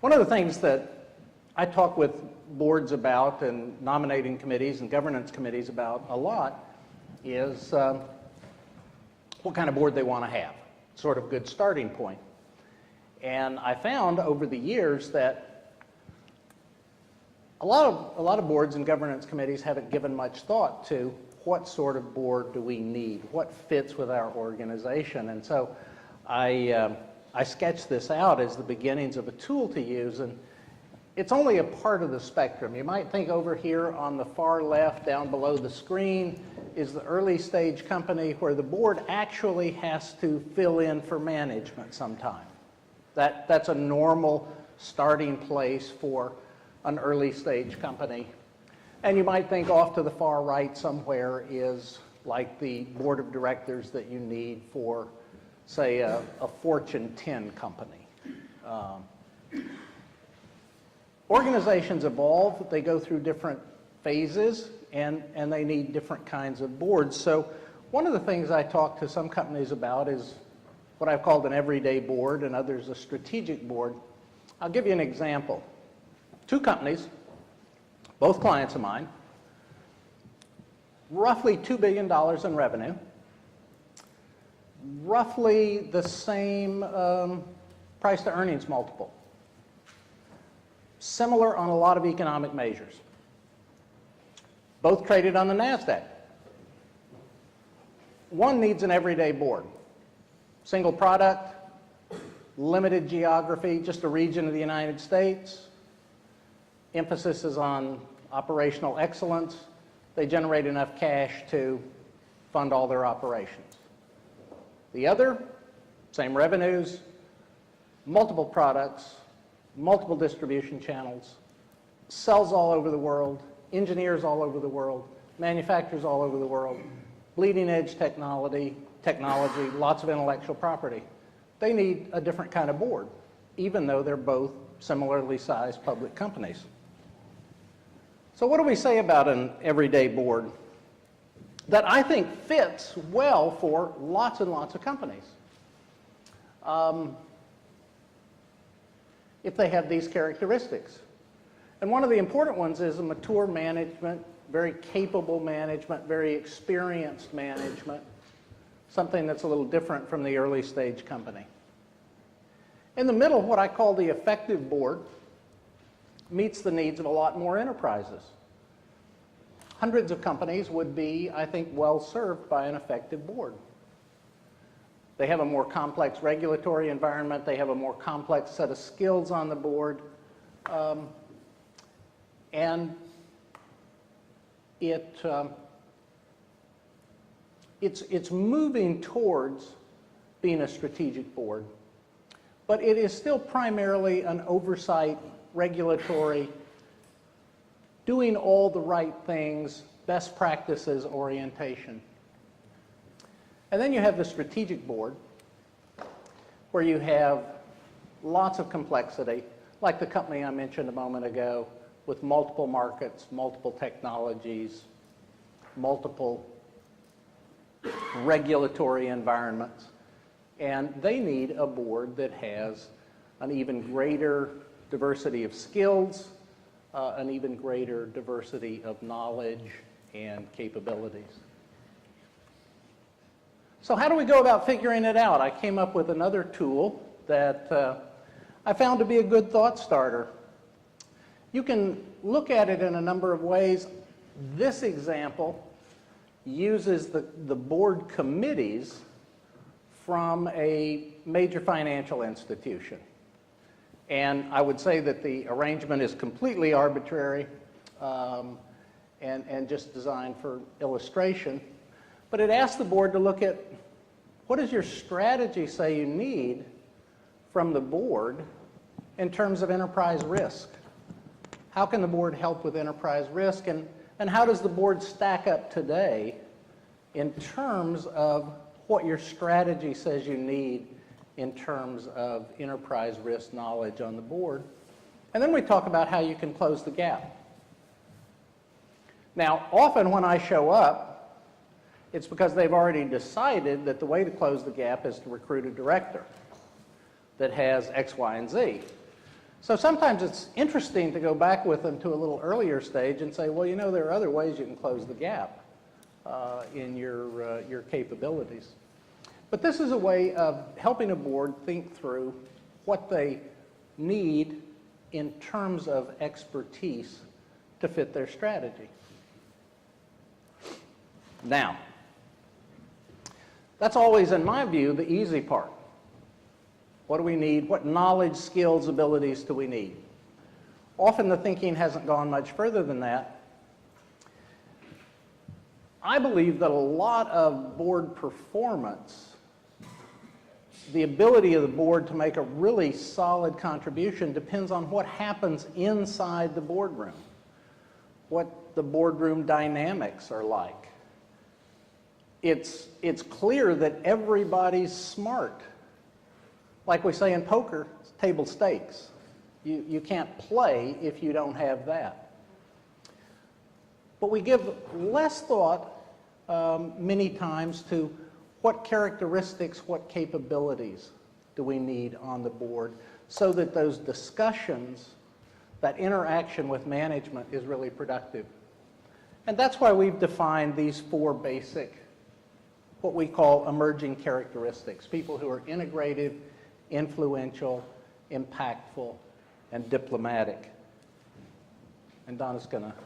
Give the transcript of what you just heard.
One of the things that I talk with boards about and nominating committees and governance committees about a lot is what kind of board they want to have, sort of good starting point. And I found over the years that a lot of boards and governance committees haven't given much thought to what sort of board do we need, what fits with our organization. And so I sketched this out as the beginnings of a tool to use, and it's only a part of the spectrum. You might think over here on the far left, down below the screen, is the early stage company where the board actually has to fill in for management sometime. That's a normal starting place for an early stage company. And you might think off to the far right somewhere is like the board of directors that you need for, say, a Fortune 10 company. Organizations evolve, they go through different phases, and they need different kinds of boards. So one of the things I talk to some companies about is what I've called an everyday board and others a strategic board. I'll give you an example. Two companies, both clients of mine, roughly $2 billion in revenue, roughly the same price to earnings multiple, similar on a lot of economic measures. Both traded on the NASDAQ. One needs an everyday board. Single product, limited geography, just a region of the United States. Emphasis is on operational excellence. They generate enough cash to fund all their operations. The other, same revenues, multiple products, multiple distribution channels, sells all over the world, engineers all over the world, manufacturers all over the world, bleeding edge technology, lots of intellectual property. They need a different kind of board, even though they're both similarly sized public companies. So what do we say about an everyday board that I think fits well for lots and lots of companies? If they have these characteristics. And one of the important ones is a mature management, very capable management, very experienced management, something that's a little different from the early stage company. In the middle, what I call the effective board meets the needs of a lot more enterprises. Hundreds of companies would be, I think, well served by an effective board. They have a more complex regulatory environment. They have a more complex set of skills on the board. And it's moving towards being a strategic board. But it is still primarily an oversight, regulatory, doing all the right things, best practices orientation. And then you have the strategic board, where you have lots of complexity, like the company I mentioned a moment ago, with multiple markets, multiple technologies, multiple regulatory environments. And they need a board that has an even greater diversity of skills, an even greater diversity of knowledge and capabilities. So how do we go about figuring it out? I came up with another tool that I found to be a good thought starter. You can look at it in a number of ways. This example uses the board committees from a major financial institution. And I would say that the arrangement is completely arbitrary and just designed for illustration. But it asks the board to look at what does your strategy say you need from the board in terms of enterprise risk? How can the board help with enterprise risk? And how does the board stack up today in terms of what your strategy says you need in terms of enterprise risk knowledge on the board? And then we talk about how you can close the gap. Now, often when I show up, it's because they've already decided that the way to close the gap is to recruit a director that has X, Y, and Z. So sometimes it's interesting to go back with them to a little earlier stage and say, well, you know, there are other ways you can close the gap in your capabilities. But this is a way of helping a board think through what they need in terms of expertise to fit their strategy. Now, that's always, in my view, the easy part. What do we need? What knowledge, skills, abilities do we need? Often the thinking hasn't gone much further than that. I believe that a lot of board performance, the ability of the board to make a really solid contribution, depends on what happens inside the boardroom, what the boardroom dynamics are like. It's clear that everybody's smart. Like we say in poker, it's table stakes. You can't play if you don't have that. But we give less thought many times to what characteristics, what capabilities do we need on the board so that those discussions, that interaction with management is really productive. And that's why we've defined these 4 basic, what we call emerging characteristics, people who are integrative, influential, impactful, and diplomatic. And Donna's going to